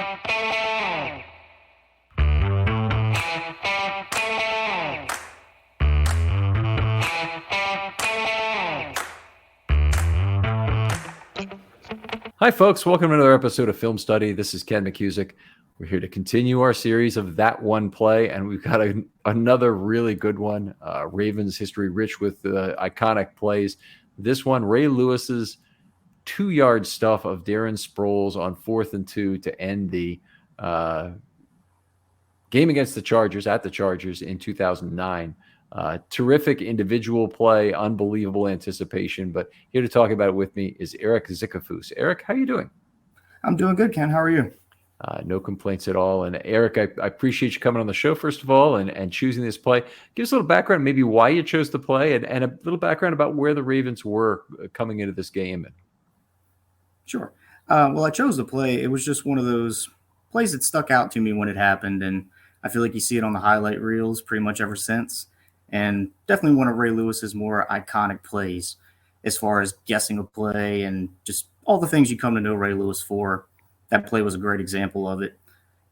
Hi, folks. Welcome to another episode of Film Study. This is Ken McKusick. We're here to continue our series of That One Play, and we've got another really good one. Ravens history rich with iconic plays. This one, Ray Lewis's 2-yard stuff of Darren Sproles on 4th and 2 to end the game against the Chargers at the Chargers in 2009. Terrific individual play, unbelievable anticipation. But here to talk about it with me is Eric XXV. Eric, how are you doing? I'm doing good, Ken. How are you? No complaints at all. And Eric, I appreciate you coming on the show, first of all, and choosing this play. Give us a little background, maybe why you chose the play, and a little background about where the Ravens were coming into this game. Sure. Well, I chose the play. It was just one of those plays that stuck out to me when it happened, and I feel like you see it on the highlight reels pretty much ever since. And definitely one of Ray Lewis's more iconic plays as far as guessing a play and just all the things you come to know Ray Lewis for. That play was a great example of it.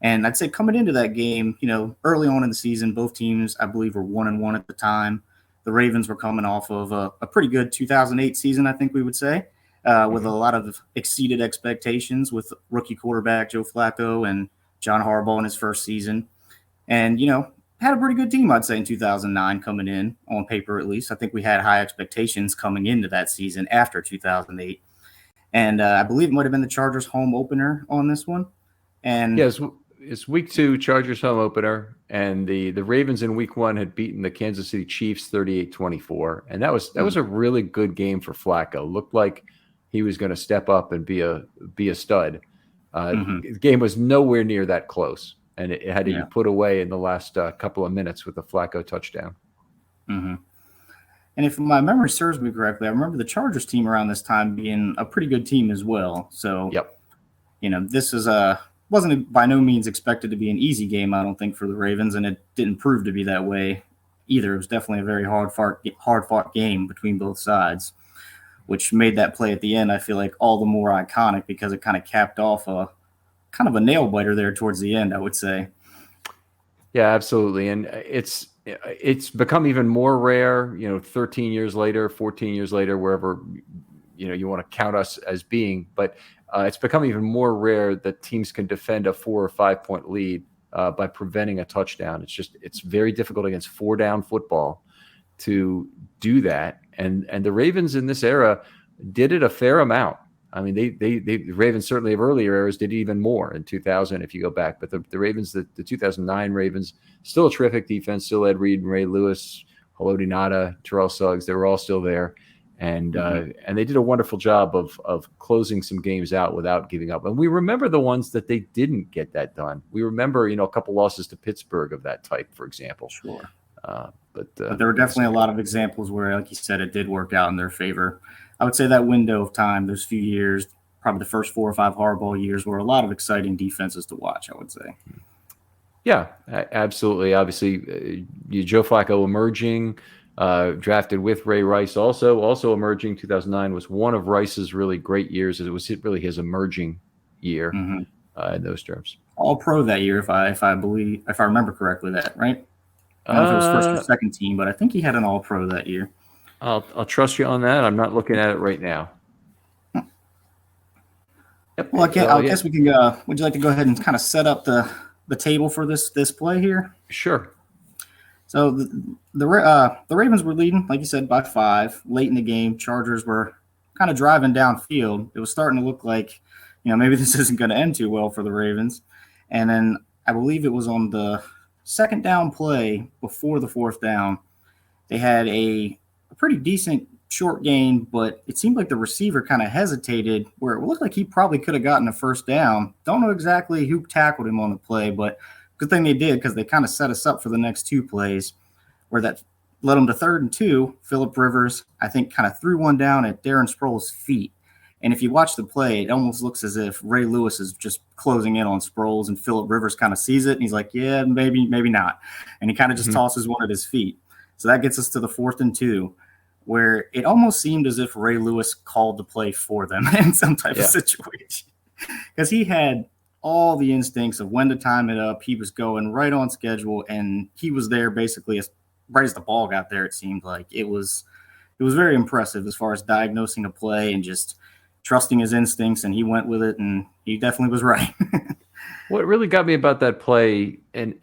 And I'd say coming into that game, early on in the season, both teams, I believe, were 1-1 at the time. The Ravens were coming off of a pretty good 2008 season, I think we would say, with a lot of exceeded expectations with rookie quarterback Joe Flacco and John Harbaugh in his first season. And, had a pretty good team, I'd say, in 2009 coming in, on paper at least. I think we had high expectations coming into that season after 2008. And I believe it might have been the Chargers home opener on this one. And yes, it's week 2, Chargers home opener. And the Ravens in week 1 had beaten the Kansas City Chiefs 38-24. And that was a really good game for Flacco. Looked like he was going to step up and be a stud. The game was nowhere near that close. And it had to be put away in the last couple of minutes with a Flacco touchdown. Mm-hmm. And if my memory serves me correctly, I remember the Chargers team around this time being a pretty good team as well. So, this is wasn't by no means expected to be an easy game, I don't think, for the Ravens, and it didn't prove to be that way either. It was definitely a very hard-fought game between both sides, which made that play at the end, I feel like, all the more iconic because it kind of capped off a nail biter there towards the end, I would say. Yeah, absolutely. And it's become even more rare, 13 years later, 14 years later, wherever, you want to count us as being, but it's become even more rare that teams can defend a 4 or 5 point lead by preventing a touchdown. It's very difficult against 4-down football to do that. And the Ravens in this era did it a fair amount. I mean, the Ravens certainly of earlier eras did even more in 2000 if you go back. But the Ravens, the 2009 Ravens, still a terrific defense, still Ed Reed and Ray Lewis, Haloti Ngata, Terrell Suggs. They were all still there. And they did a wonderful job of closing some games out without giving up. And we remember the ones that they didn't get that done. We remember, a couple losses to Pittsburgh of that type, for example. Sure. But there were definitely a lot of examples where, like you said, it did work out in their favor. I would say that window of time, those few years, probably the first 4 or 5 Harbaugh years, were a lot of exciting defenses to watch, I would say. Yeah, absolutely. Obviously, Joe Flacco emerging, drafted with Ray Rice also emerging. 2009 was one of Rice's really great years. It was really his emerging year in those terms. All pro that year, if I remember correctly, that right? I don't know if it was first or second team, but I think he had an all pro that year. I'll trust you on that. I'm not looking at it right now. Yep. Well, I guess we can. Would you like to go ahead and kind of set up the table for this play here? Sure. So the Ravens were leading, like you said, by 5 late in the game. Chargers were kind of driving downfield. It was starting to look like, maybe this isn't going to end too well for the Ravens. And then I believe it was on the second down play before the 4th down, they had a pretty decent short gain, but it seemed like the receiver kind of hesitated where it looked like he probably could have gotten a first down. Don't know exactly who tackled him on the play, but good thing they did because they kind of set us up for the next 2 plays where that led them to 3rd and 2. Phillip Rivers, I think, kind of threw one down at Darren Sproles' feet. And if you watch the play, it almost looks as if Ray Lewis is just closing in on Sproles and Phillip Rivers kind of sees it. And he's like, yeah, maybe not. And he kind of just tosses one at his feet. So that gets us to the 4th and 2. Where it almost seemed as if Ray Lewis called the play for them in some type of situation. Because he had all the instincts of when to time it up. He was going right on schedule, and he was there basically right as the ball got there. It seemed like it was very impressive as far as diagnosing a play and just trusting his instincts, and he went with it, and he definitely was right. What really got me about that play, and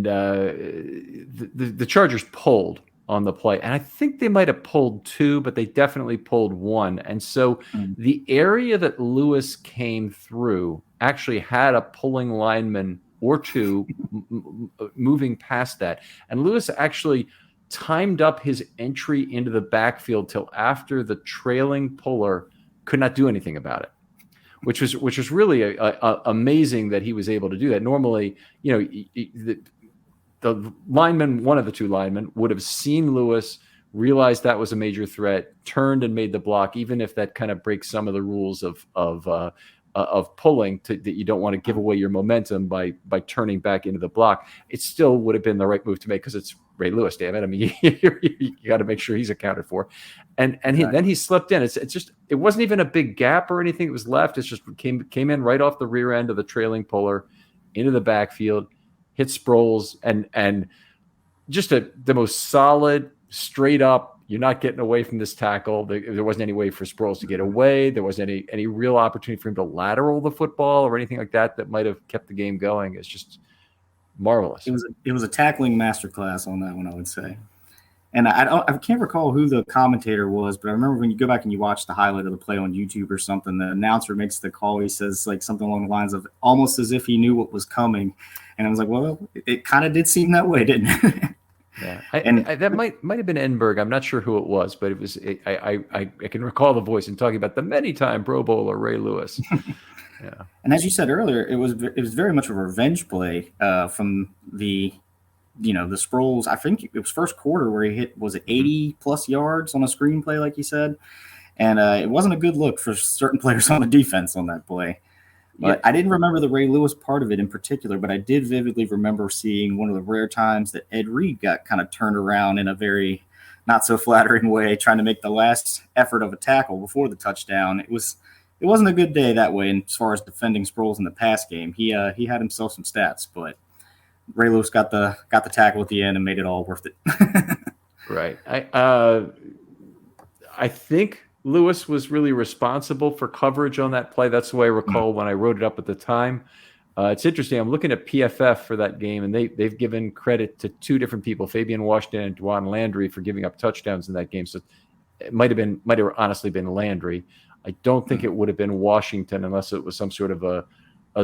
the Chargers pulled on the play, and I think they might have pulled two, but they definitely pulled one. And so the area that Lewis came through actually had a pulling lineman or two moving past that, and Lewis actually timed up his entry into the backfield till after the trailing puller could not do anything about it, which was really amazing that he was able to do that. Normally, the lineman, one of the two linemen, would have seen Lewis, realized that was a major threat, turned and made the block, even if that kind of breaks some of the rules of pulling, that you don't want to give away your momentum by turning back into the block. It still would have been the right move to make because it's Ray Lewis, damn it. I mean, you got to make sure he's accounted for. And then he slipped in. It's just, it wasn't even a big gap or anything that was left. It's just came in right off the rear end of the trailing puller into the backfield, hit Sproles, and just the most solid, straight up, you're not getting away from this tackle. There wasn't any way for Sproles to get away. There wasn't any real opportunity for him to lateral the football or anything like that might have kept the game going. It's just marvelous. It was a tackling masterclass on that one, I would say. And I can't recall who the commentator was, but I remember when you go back and you watch the highlight of the play on YouTube or something, the announcer makes the call. He says like something along the lines of almost as if he knew what was coming. And I was like, well, it kind of did seem that way, didn't it? Yeah, that might have been Enberg. I'm not sure who it was, but it was. I can recall the voice and talking about the many-time Pro Bowler Ray Lewis. Yeah, and as you said earlier, it was very much a revenge play from the Sproles. I think it was first quarter where he hit 80 plus yards on a screen play, like you said, and it wasn't a good look for certain players on the defense on that play. But I didn't remember the Ray Lewis part of it in particular, but I did vividly remember seeing one of the rare times that Ed Reed got kind of turned around in a very not so flattering way, trying to make the last effort of a tackle before the touchdown. It wasn't a good day that way. And as far as defending Sproles in the pass game, he had himself some stats, but Ray Lewis got the tackle at the end and made it all worth it. Right. I think Lewis was really responsible for coverage on that play. That's the way I recall when I wrote it up at the time. It's interesting. I'm looking at PFF for that game, and they've given credit to two different people, Fabian Washington and Dwan Landry, for giving up touchdowns in that game. So it might have honestly been Landry. I don't think it would have been Washington unless it was some sort of a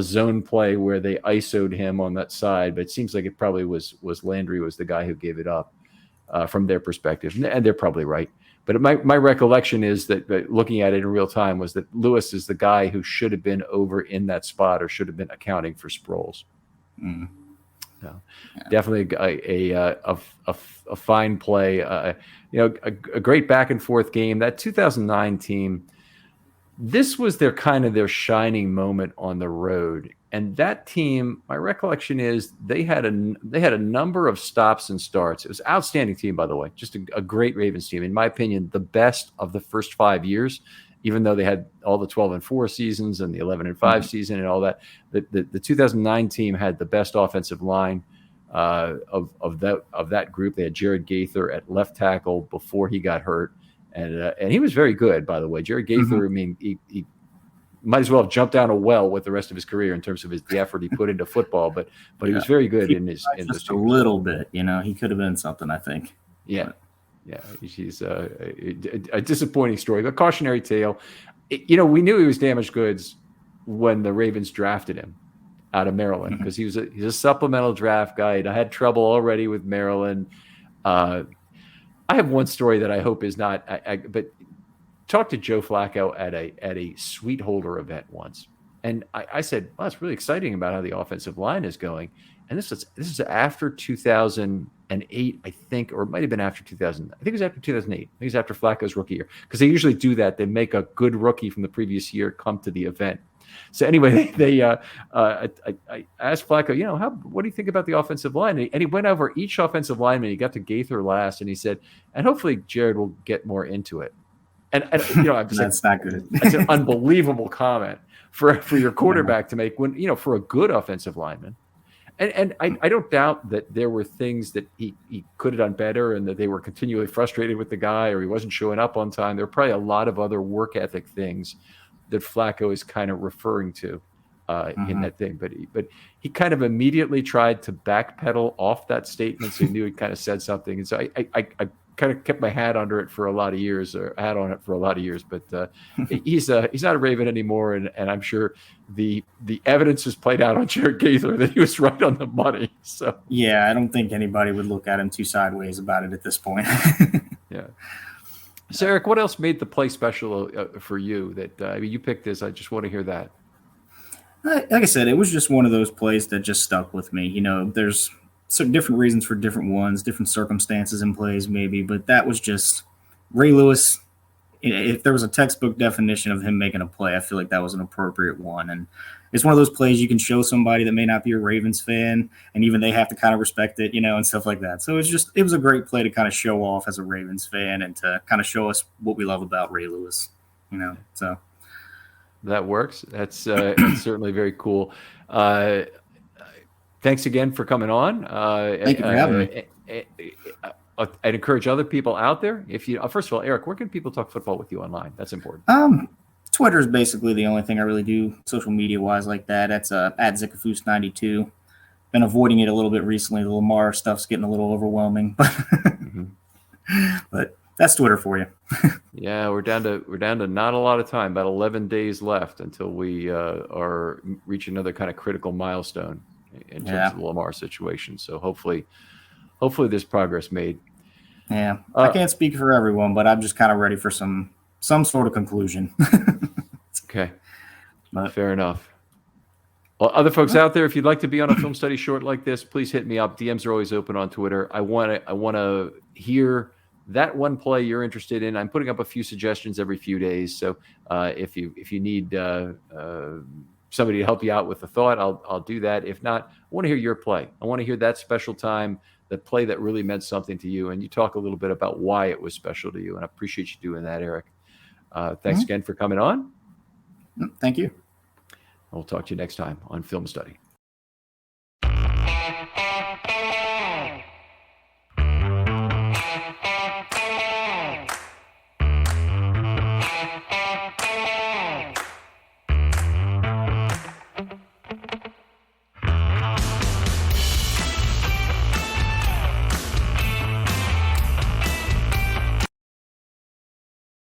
zone play where they ISO'd him on that side. But it seems like it probably was Landry was the guy who gave it up from their perspective, and they're probably right. But my recollection is that looking at it in real time was that Lewis is the guy who should have been over in that spot or should have been accounting for Sproles. Definitely a fine play. A great back and forth game. That 2009 team, this was their shining moment on the road. And that team, my recollection is they had a number of stops and starts. It was an outstanding team, by the way, just a great Ravens team. In my opinion, the best of the first 5 years, even though they had all the 12-4 seasons and the 11-5 season and all that. The 2009 team had the best offensive line of that group. They had Jared Gaither at left tackle before he got hurt, and he was very good, by the way. Jared Gaither, I mean, he might as well have jumped down a well with the rest of his career in terms of the effort he put into football, but he was very good in just a little bit. He could have been something, I think. Yeah. Yeah, he's a disappointing story, a cautionary tale. We knew he was damaged goods when the Ravens drafted him out of Maryland because he's a supplemental draft guy. I had trouble already with Maryland. I have one story that I hope is not, but talked to Joe Flacco at a Sweet Holder event once, and I said, "Well, it's really exciting about how the offensive line is going." And this is after 2008, I think, or it might have been after 2000. I think it was after 2008. I think it was after Flacco's rookie year, because they usually do that. They make a good rookie from the previous year come to the event. So anyway, I asked Flacco, what do you think about the offensive line? And he went over each offensive lineman. He got to Gaither last, and he said, and hopefully Jared will get more into it. And I'm just that's not good. That's an unbelievable comment. for your quarterback to make when, for a good offensive lineman. And I don't doubt that there were things that he could have done better and that they were continually frustrated with the guy or he wasn't showing up on time. There are probably a lot of other work ethic things that Flacco is kind of referring to in that thing. But he kind of immediately tried to backpedal off that statement. So he knew he kind of said something. And so I kind of kept my hat under it for a lot of years, or hat on it for a lot of years. But he's not a Raven anymore, and I'm sure the evidence has played out on Jared Gaither that he was right on the money. So yeah, I don't think anybody would look at him too sideways about it at this point. Yeah. So Eric, what else made the play special for you? That you picked this. I just want to hear that. Like I said, it was just one of those plays that just stuck with me. There's some different reasons for different ones, different circumstances in plays maybe, but that was just Ray Lewis. If there was a textbook definition of him making a play, I feel like that was an appropriate one. And it's one of those plays you can show somebody that may not be a Ravens fan, and even they have to kind of respect it, and stuff like that. So it was a great play to kind of show off as a Ravens fan and to kind of show us what we love about Ray Lewis, so. That works. That's certainly very cool. Thanks again for coming on. Thank you for having me. I'd encourage other people out there. If you, first of all, Eric, where can people talk football with you online? That's important. Twitter is basically the only thing I really do social media wise like that. That's at XXV XLVII. Been avoiding it a little bit recently. The Lamar stuff's getting a little overwhelming, but that's Twitter for you. Yeah, we're down to not a lot of time. About 11 days left until we are reach another kind of critical milestone in terms of the Lamar situation. So hopefully there's progress made. Yeah, I can't speak for everyone, but I'm just kind of ready for some sort of conclusion. Okay, fair enough. Well, other folks out there, if you'd like to be on a film study short like this, please hit me up. DMs are always open on Twitter. I want to hear that one play you're interested in. I'm putting up a few suggestions every few days. So if you need somebody to help you out with a thought, I'll do that. If not, I want to hear your play. I want to hear that special time, the play that really meant something to you. And you talk a little bit about why it was special to you. And I appreciate you doing that, Eric. Thanks again for coming on. Thank you. We'll talk to you next time on Film Study.